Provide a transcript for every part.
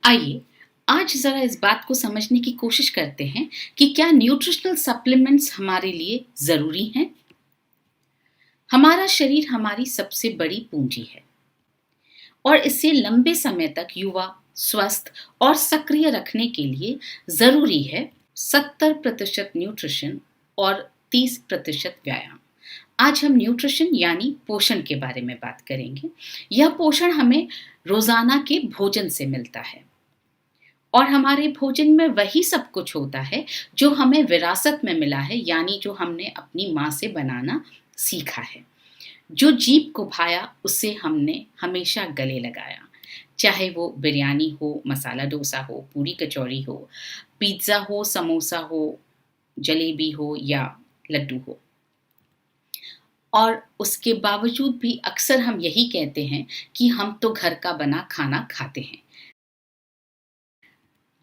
आइए आज ज़रा इस बात को समझने की कोशिश करते हैं कि क्या न्यूट्रिशनल सप्लीमेंट्स हमारे लिए ज़रूरी हैं? हमारा शरीर हमारी सबसे बड़ी पूंजी है और इसे लंबे समय तक युवा, स्वस्थ और सक्रिय रखने के लिए ज़रूरी है 70% न्यूट्रिशन और 30% व्यायाम। आज हम न्यूट्रिशन यानी पोषण के बारे में बात करेंगे। यह पोषण हमें रोज़ाना के भोजन से मिलता है और हमारे भोजन में वही सब कुछ होता है जो हमें विरासत में मिला है, यानी जो हमने अपनी माँ से बनाना सीखा है। जो जीभ को भाया उसे हमने हमेशा गले लगाया, चाहे वो बिरयानी हो, मसाला डोसा हो, पूरी कचौड़ी हो, पिज्ज़ा हो, समोसा हो, जलेबी हो या लड्डू हो। और उसके बावजूद भी अक्सर हम यही कहते हैं कि हम तो घर का बना खाना खाते हैं।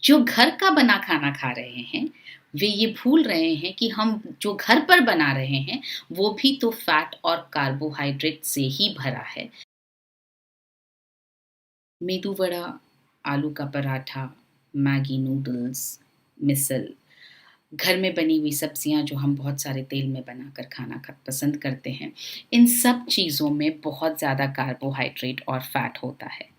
जो घर का बना खाना खा रहे हैं, वे ये भूल रहे हैं कि हम जो घर पर बना रहे हैं, वो भी तो फैट और कार्बोहाइड्रेट से ही भरा है। मेदू वड़ा, आलू का पराठा, मैगी नूडल्स, मिसल, घर में बनी हुई सब्जियां जो हम बहुत सारे तेल में बनाकर खाना पसंद करते हैं, इन सब चीज़ों में बहुत ज़्यादा कार्बोहाइड्रेट और फैट होता है।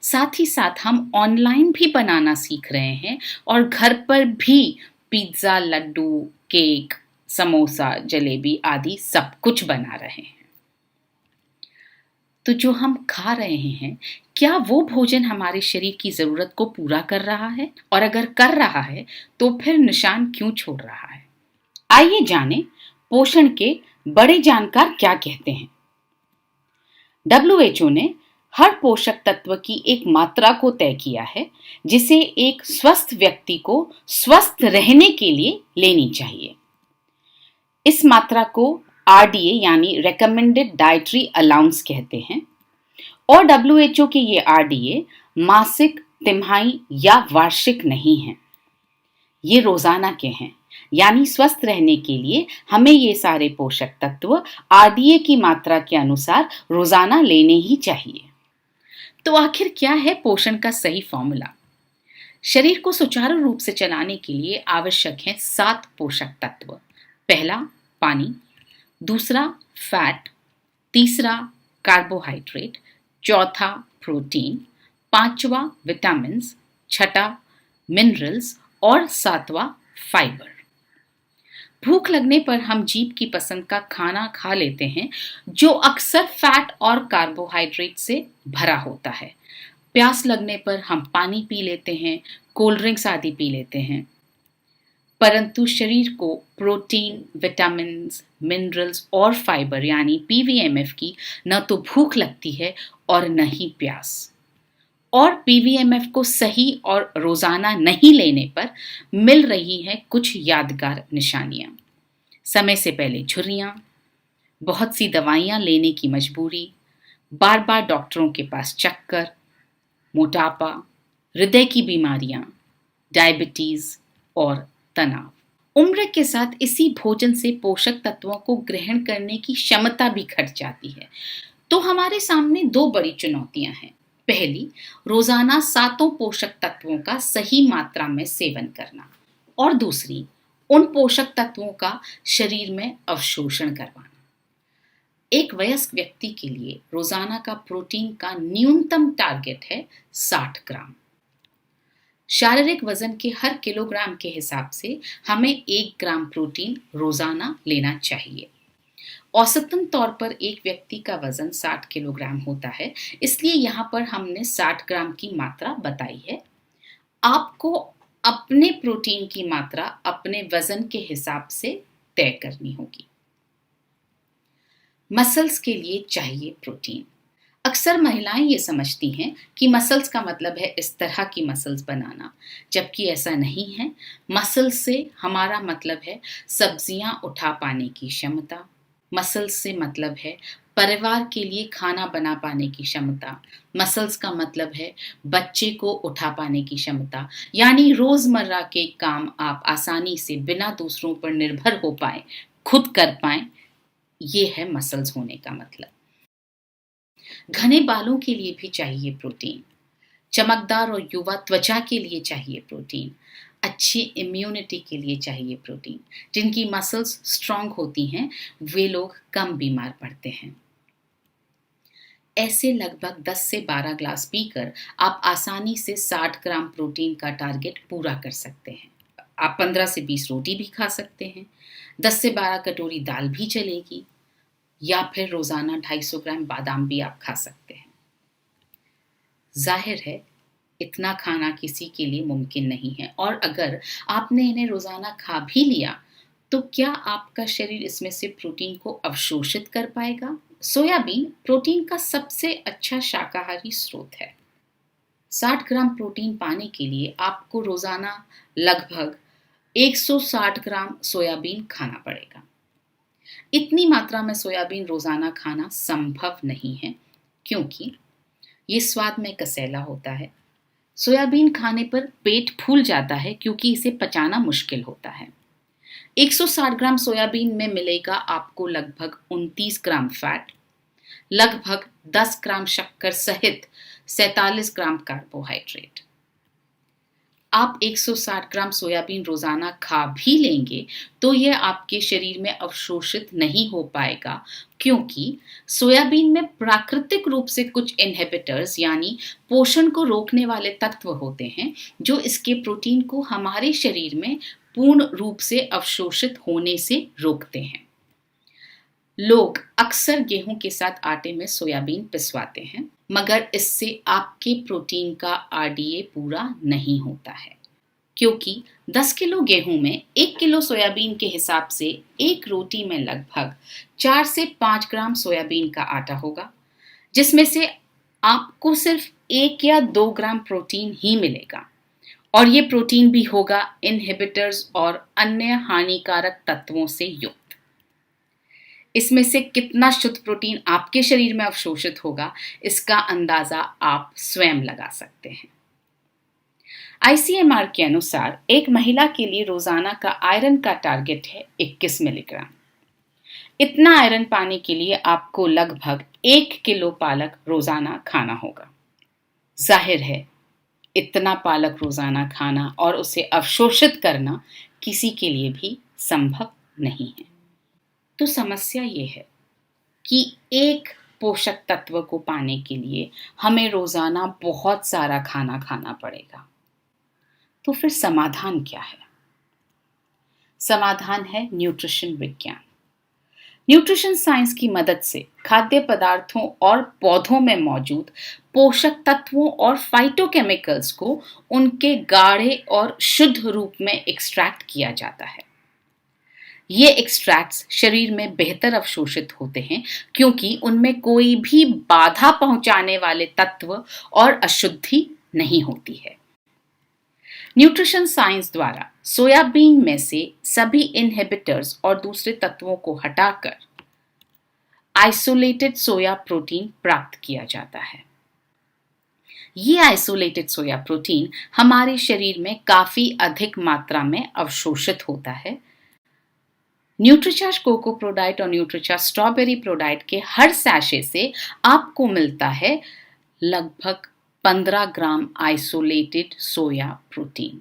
साथ ही साथ हम ऑनलाइन भी बनाना सीख रहे हैं और घर पर भी पिज्ज़ा, लड्डू, केक, समोसा, जलेबी आदि सब कुछ बना रहे हैं। तो जो हम खा रहे हैं, क्या वो भोजन हमारे शरीर की ज़रूरत को पूरा कर रहा है? और अगर कर रहा है, तो फिर निशान क्यों छोड़ रहा है? आइए जानें पोषण के बड़े जानकार क्या कहते हैं। डब्ल्यूएचओ ने हर पोषक तत्व की एक मात्रा को तय किया है जिसे एक स्वस्थ व्यक्ति को स्वस्थ रहने के लिए लेनी चाहिए। इस मात्रा को आरडीए यानी रेकमेंडेड डाइटरी अलाउंस कहते हैं और डब्ल्यूएचओ के ये आरडीए मासिक, तिमाही या वार्षिक नहीं हैं। ये रोजाना के हैं, यानी स्वस्थ रहने के लिए हमें ये सारे पोषक तत्व आरडीए की मात्रा के अनुसार रोजाना लेने ही चाहिए। तो आखिर क्या है पोषण का सही फॉर्मूला? शरीर को सुचारू रूप से चलाने के लिए आवश्यक हैं 7 पोषक तत्व। पहला पानी, दूसरा फैट, तीसरा कार्बोहाइड्रेट, चौथा प्रोटीन, पांचवा विटामिन्स, छठा मिनरल्स और सातवां फाइबर। भूख लगने पर हम जीभ की पसंद का खाना खा लेते हैं जो अक्सर फैट और कार्बोहाइड्रेट से भरा होता है। प्यास लगने पर हम पानी पी लेते हैं, कोल्ड ड्रिंक्स आदि पी लेते हैं, परंतु शरीर को प्रोटीन, विटामिन्स, मिनरल्स और फाइबर यानी पीवीएमएफ की न तो भूख लगती है और न ही प्यास। और पीवीएमएफ को सही और रोजाना नहीं लेने पर मिल रही हैं कुछ यादगार निशानियां। समय से पहले झुर्रियां, बहुत सी दवाइयां लेने की मजबूरी, बार बार डॉक्टरों के पास चक्कर, मोटापा, हृदय की बीमारियां, डायबिटीज और तनाव। उम्र के साथ इसी भोजन से पोषक तत्वों को ग्रहण करने की क्षमता भी घट जाती है। तो हमारे सामने 2 बड़ी चुनौतियां हैं। पहली, रोजाना 7 पोषक तत्वों का सही मात्रा में सेवन करना और दूसरी, उन पोषक तत्वों का शरीर में अवशोषण करवाना। एक वयस्क व्यक्ति के लिए रोजाना का प्रोटीन का न्यूनतम टारगेट है 60 ग्राम। शारीरिक वजन के हर किलोग्राम के हिसाब से हमें 1 ग्राम प्रोटीन रोजाना लेना चाहिए। औसतन तौर पर एक व्यक्ति का वजन 60 किलोग्राम होता है, इसलिए यहाँ पर हमने 60 ग्राम की मात्रा बताई है। आपको अपने प्रोटीन की मात्रा अपने वजन के हिसाब से तय करनी होगी। मसल्स के लिए चाहिए प्रोटीन। अक्सर महिलाएं ये समझती हैं कि मसल्स का मतलब है इस तरह की मसल्स बनाना, जबकि ऐसा नहीं है। मसल्स से हमारा मतलब है सब्जियां उठा पाने की क्षमता। मसल्स से मतलब है परिवार के लिए खाना बना पाने की क्षमता। मसल्स का मतलब है बच्चे को उठा पाने की क्षमता, यानी रोजमर्रा के काम आप आसानी से बिना दूसरों पर निर्भर हो पाए, खुद कर पाए। ये है मसल्स होने का मतलब। घने बालों के लिए भी चाहिए प्रोटीन। चमकदार और युवा त्वचा के लिए चाहिए प्रोटीन, अच्छी इम्यूनिटी के लिए चाहिए प्रोटीन, जिनकी मसल्स स्ट्रांग होती हैं वे लोग कम बीमार पड़ते हैं। ऐसे लगभग 10 से 12 ग्लास पीकर आप आसानी से 60 ग्राम प्रोटीन का टारगेट पूरा कर सकते हैं। आप 15 से 20 रोटी भी खा सकते हैं, 10 से 12 कटोरी दाल भी चलेगी, या फिर रोजाना 250 ग्राम बादाम भी आप खा सकते हैं। जाहिर है इतना खाना किसी के लिए मुमकिन नहीं है, और अगर आपने इन्हें रोजाना खा भी लिया तो क्या आपका शरीर इसमें से प्रोटीन को अवशोषित कर पाएगा? सोयाबीन प्रोटीन का सबसे अच्छा शाकाहारी स्रोत है। 60 ग्राम प्रोटीन पाने के लिए आपको रोजाना लगभग 160 ग्राम सोयाबीन खाना पड़ेगा। इतनी मात्रा में सोयाबीन रोजाना खाना संभव नहीं है, क्योंकि ये स्वाद में कसैला होता है। सोयाबीन खाने पर पेट फूल जाता है क्योंकि इसे पचाना मुश्किल होता है। 160 ग्राम सोयाबीन में मिलेगा आपको लगभग 29 ग्राम फैट, लगभग 10 ग्राम शक्कर सहित 47 ग्राम कार्बोहाइड्रेट। आप 160 ग्राम सोयाबीन रोजाना खा भी लेंगे तो यह आपके शरीर में अवशोषित नहीं हो पाएगा, क्योंकि सोयाबीन में प्राकृतिक रूप से कुछ इनहिबिटर्स यानी पोषण को रोकने वाले तत्व होते हैं जो इसके प्रोटीन को हमारे शरीर में पूर्ण रूप से अवशोषित होने से रोकते हैं। लोग अक्सर गेहूं के साथ आटे में सोयाबीन पिसवाते हैं, मगर इससे आपके प्रोटीन का आरडीए पूरा नहीं होता है, क्योंकि 10 किलो गेहूं में 1 किलो सोयाबीन के हिसाब से एक रोटी में लगभग 4 से 5 ग्राम सोयाबीन का आटा होगा, जिसमें से आपको सिर्फ 1 या 2 ग्राम प्रोटीन ही मिलेगा, और ये प्रोटीन भी होगा इनहिबिटर्स और अन्य हानिकारक तत्वों से युक्त। इसमें से कितना शुद्ध प्रोटीन आपके शरीर में अवशोषित होगा, इसका अंदाजा आप स्वयं लगा सकते हैं। आईसीएमआर के अनुसार एक महिला के लिए रोजाना का आयरन का टारगेट है 21 मिलीग्राम। इतना आयरन पाने के लिए आपको लगभग 1 किलो पालक रोजाना खाना होगा। जाहिर है इतना पालक रोजाना खाना और उसे अवशोषित करना किसी के लिए भी संभव नहीं है। तो समस्या ये है कि एक पोषक तत्व को पाने के लिए हमें रोजाना बहुत सारा खाना खाना पड़ेगा। तो फिर समाधान क्या है? समाधान है न्यूट्रिशन विज्ञान। न्यूट्रिशन साइंस की मदद से खाद्य पदार्थों और पौधों में मौजूद पोषक तत्वों और फाइटोकेमिकल्स को उनके गाढ़े और शुद्ध रूप में एक्सट्रैक्ट किया जाता है। ये एक्सट्रैक्ट्स शरीर में बेहतर अवशोषित होते हैं, क्योंकि उनमें कोई भी बाधा पहुंचाने वाले तत्व और अशुद्धि नहीं होती है। न्यूट्रिशन साइंस द्वारा सोयाबीन में से सभी इनहिबिटर्स और दूसरे तत्वों को हटाकर आइसोलेटेड सोया प्रोटीन प्राप्त किया जाता है। ये आइसोलेटेड सोया प्रोटीन हमारे शरीर में काफी अधिक मात्रा में अवशोषित होता है। न्यूट्रीचार्ज कोको प्रोडाइट और न्यूट्रीचार्ज स्ट्रॉबेरी प्रोडाइट के हर सैशे से आपको मिलता है लगभग 15 ग्राम आइसोलेटेड सोया प्रोटीन।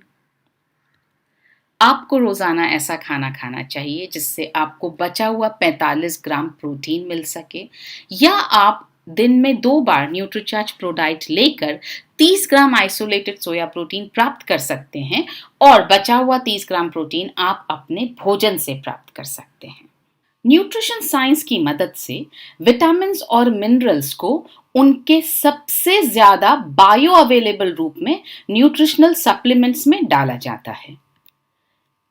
आपको रोजाना ऐसा खाना खाना चाहिए जिससे आपको बचा हुआ 45 ग्राम प्रोटीन मिल सके, या आप दिन में 2 बार न्यूट्रीचार्ज प्रोडाइट लेकर 30 ग्राम आइसोलेटेड सोया प्रोटीन प्राप्त कर सकते हैं, और बचा हुआ 30 ग्राम प्रोटीन आप अपने भोजन से प्राप्त कर सकते हैं। न्यूट्रिशन साइंस की मदद से विटामिन्स और मिनरल्स को उनके सबसे ज्यादा बायो अवेलेबल रूप में न्यूट्रिशनल सप्लीमेंट्स में डाला जाता है,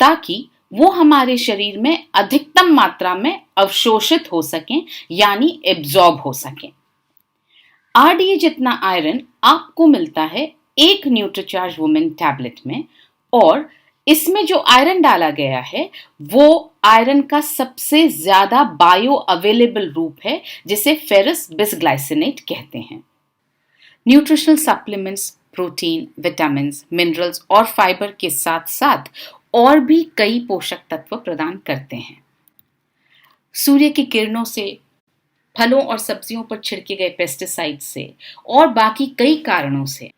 ताकि वो हमारे शरीर में अधिकतम मात्रा में अवशोषित हो सकें, यानी एब्जॉर्ब हो सकें। आरडीए जितना आयरन आपको मिलता है एक न्यूट्रीचार्ज वुमेन टैबलेट में, और इसमें जो आयरन डाला गया है वो आयरन का सबसे ज्यादा बायो अवेलेबल रूप है, जिसे फेरस बिसग्लाइसिनेट कहते हैं। Nutritional supplements protein, vitamins, minerals और फाइबर के साथ साथ और भी कई पोषक तत्व प्रदान करते हैं। सूर्य की किरणों से, फलों और सब्जियों पर छिड़के गए पेस्टिसाइड से और बाकी कई कारणों से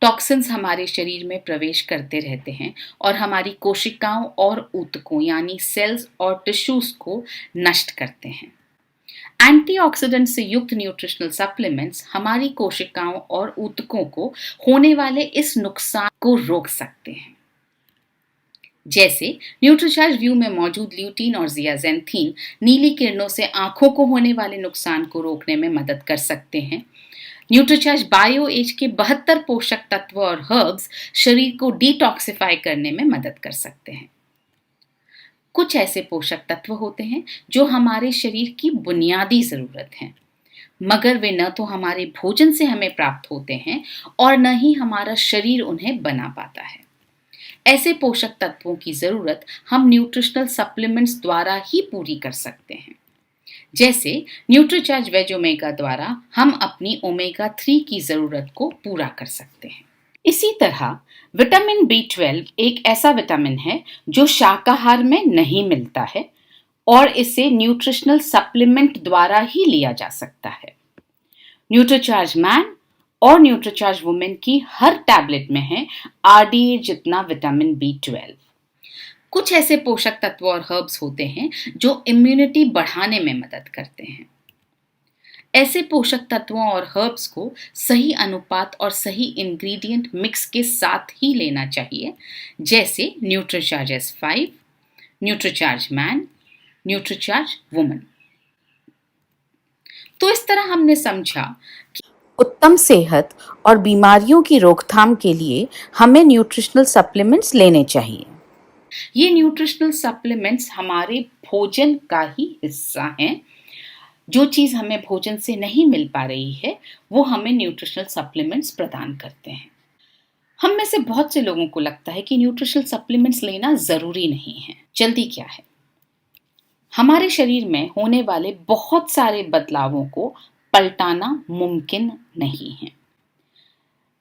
टॉक्सिन्स हमारे शरीर में प्रवेश करते रहते हैं और हमारी कोशिकाओं और ऊतकों यानी सेल्स और टिश्यूज को नष्ट करते हैं। एंटीऑक्सीडेंट से युक्त न्यूट्रिशनल सप्लीमेंट्स हमारी कोशिकाओं और ऊतकों को होने वाले इस नुकसान को रोक सकते हैं। जैसे न्यूट्रीचार्ज व्यू में मौजूद ल्यूटीन और जियाजेंथीन नीली किरणों से आंखों को होने वाले नुकसान को रोकने में मदद कर सकते हैं। न्यूट्रीचार्ज बायो एज के 72 पोषक तत्व और हर्ब्स शरीर को डिटॉक्सिफाई करने में मदद कर सकते हैं। कुछ ऐसे पोषक तत्व होते हैं जो हमारे शरीर की बुनियादी जरूरत हैं, मगर वे न तो हमारे भोजन से हमें प्राप्त होते हैं और न ही हमारा शरीर उन्हें बना पाता है। ऐसे पोषक तत्वों की जरूरत हम न्यूट्रिशनल सप्लीमेंट्स द्वारा ही पूरी कर सकते हैं। जैसे न्यूट्रीचार्ज वेज ओमेगा द्वारा हम अपनी ओमेगा 3 की जरूरत को पूरा कर सकते हैं। इसी तरह विटामिन B12 एक ऐसा विटामिन है जो शाकाहार में नहीं मिलता है और इसे न्यूट्रिशनल सप्लीमेंट द्वारा ही लिया जा सकता है। न्यूट्रीचार्ज मैन और न्यूट्रीचार्ज वुमेन की हर टैबलेट में है RDA जितना विटामिन B12। कुछ ऐसे पोषक तत्व और हर्ब्स होते हैं जो इम्यूनिटी बढ़ाने में मदद करते हैं। ऐसे पोषक तत्वों और हर्ब्स को सही अनुपात और सही इंग्रेडिएंट मिक्स के साथ ही लेना चाहिए, जैसे Nutricharge S5, Nutricharge man, Nutricharge women. तो इस तरह हमने समझा कि उत्तम सेहत और बीमारियों की रोकथाम के लिए हमें न्यूट्रिशनल सप्लीमेंट्स लेने चाहिए। ये न्यूट्रिशनल सप्लीमेंट्स हमारे भोजन का ही हिस्सा हैं। जो चीज़ हमें भोजन से नहीं मिल पा रही है वो हमें न्यूट्रिशनल सप्लीमेंट्स प्रदान करते हैं। हम में से बहुत से लोगों को लगता है कि न्यूट्रिशनल सप्लीमेंट्स लेना ज़रूरी नहीं है। जल्दी क्या है, हमारे शरीर में होने वाले बहुत सारे बदलावों को पलटाना मुमकिन नहीं है।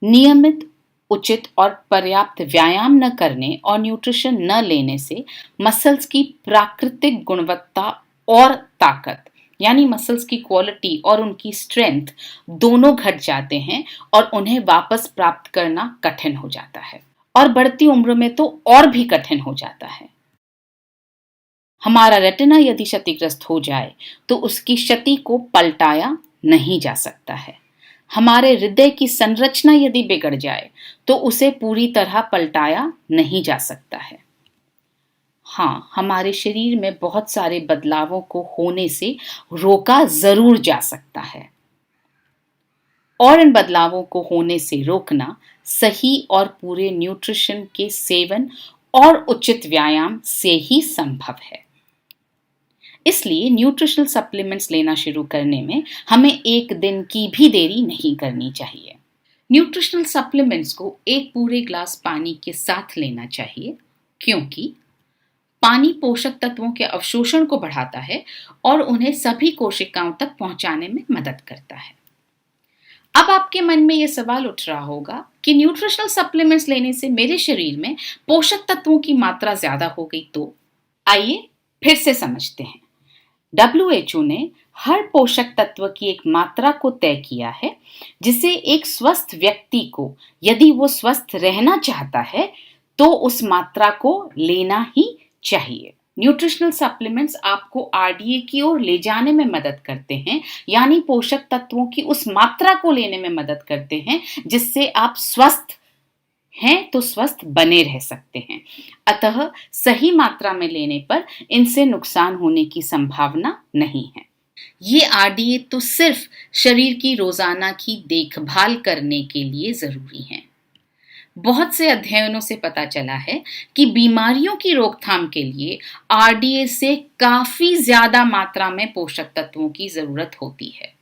नियमित, उचित और पर्याप्त व्यायाम न करने और न्यूट्रिशन न लेने से मसल्स की प्राकृतिक गुणवत्ता और ताकत यानी मसल्स की क्वालिटी और उनकी स्ट्रेंथ दोनों घट जाते हैं और उन्हें वापस प्राप्त करना कठिन हो जाता है और बढ़ती उम्र में तो और भी कठिन हो जाता है। हमारा रेटिना यदि क्षतिग्रस्त हो जाए तो उसकी क्षति को पलटाया नहीं जा सकता है। हमारे हृदय की संरचना यदि बिगड़ जाए तो उसे पूरी तरह पलटाया नहीं जा सकता है। हाँ, हमारे शरीर में बहुत सारे बदलावों को होने से रोका जरूर जा सकता है और इन बदलावों को होने से रोकना सही और पूरे न्यूट्रिशन के सेवन और उचित व्यायाम से ही संभव है। इसलिए न्यूट्रिशनल सप्लीमेंट्स लेना शुरू करने में हमें एक दिन की भी देरी नहीं करनी चाहिए। न्यूट्रिशनल सप्लीमेंट्स को एक पूरे ग्लास पानी के साथ लेना चाहिए, क्योंकि पानी पोषक तत्वों के अवशोषण को बढ़ाता है और उन्हें सभी कोशिकाओं तक पहुंचाने में मदद करता है। अब आपके मन में यह सवाल उठ रहा होगा कि न्यूट्रिशनल सप्लीमेंट्स लेने से मेरे शरीर में पोषक तत्वों की मात्रा ज्यादा हो गई तो? आइए फिर से समझते हैं। WHO ने हर पोषक तत्व की एक मात्रा को तय किया है जिसे एक स्वस्थ व्यक्ति को, यदि वो स्वस्थ रहना चाहता है, तो उस मात्रा को लेना ही चाहिए। न्यूट्रिशनल सप्लीमेंट्स आपको RDA की ओर ले जाने में मदद करते हैं, यानी पोषक तत्वों की उस मात्रा को लेने में मदद करते हैं जिससे आप स्वस्थ हैं तो स्वस्थ बने रह सकते हैं। अतः सही मात्रा में लेने पर इनसे नुकसान होने की संभावना नहीं है। ये RDA तो सिर्फ शरीर की रोजाना की देखभाल करने के लिए जरूरी है। बहुत से अध्ययनों से पता चला है कि बीमारियों की रोकथाम के लिए RDA से काफी ज्यादा मात्रा में पोषक तत्वों की जरूरत होती है।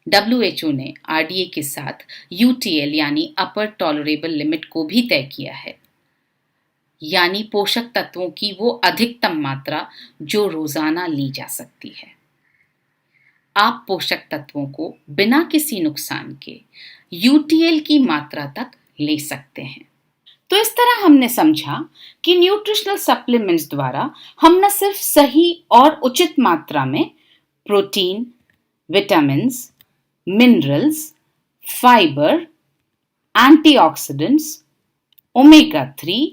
WHO ने RDA के साथ UTL यानी अपर टॉलरेबल लिमिट को भी तय किया है, यानी पोषक तत्वों की वो अधिकतम मात्रा जो रोजाना ली जा सकती है। आप पोषक तत्वों को बिना किसी नुकसान के UTL की मात्रा तक ले सकते हैं। तो इस तरह हमने समझा कि न्यूट्रिशनल सप्लीमेंट्स द्वारा हम न सिर्फ सही और उचित मात्रा में protein, vitamins, minerals, fibre, antioxidants, omega 3,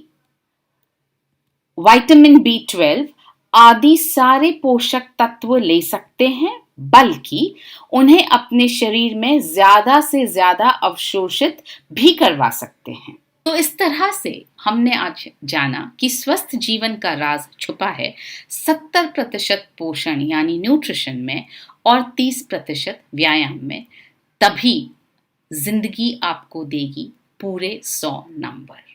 vitamin B12 आदि सारे पोषक तत्व ले सकते हैं, बल्कि उन्हें अपने शरीर में ज्यादा से ज्यादा अवशोषित भी करवा सकते हैं। तो इस तरह से हमने आज जाना कि स्वस्थ जीवन का राज छुपा है 70% पोषण यानी न्यूट्रिशन में और 30% व्यायाम में। तभी जिंदगी आपको देगी पूरे 100 नंबर।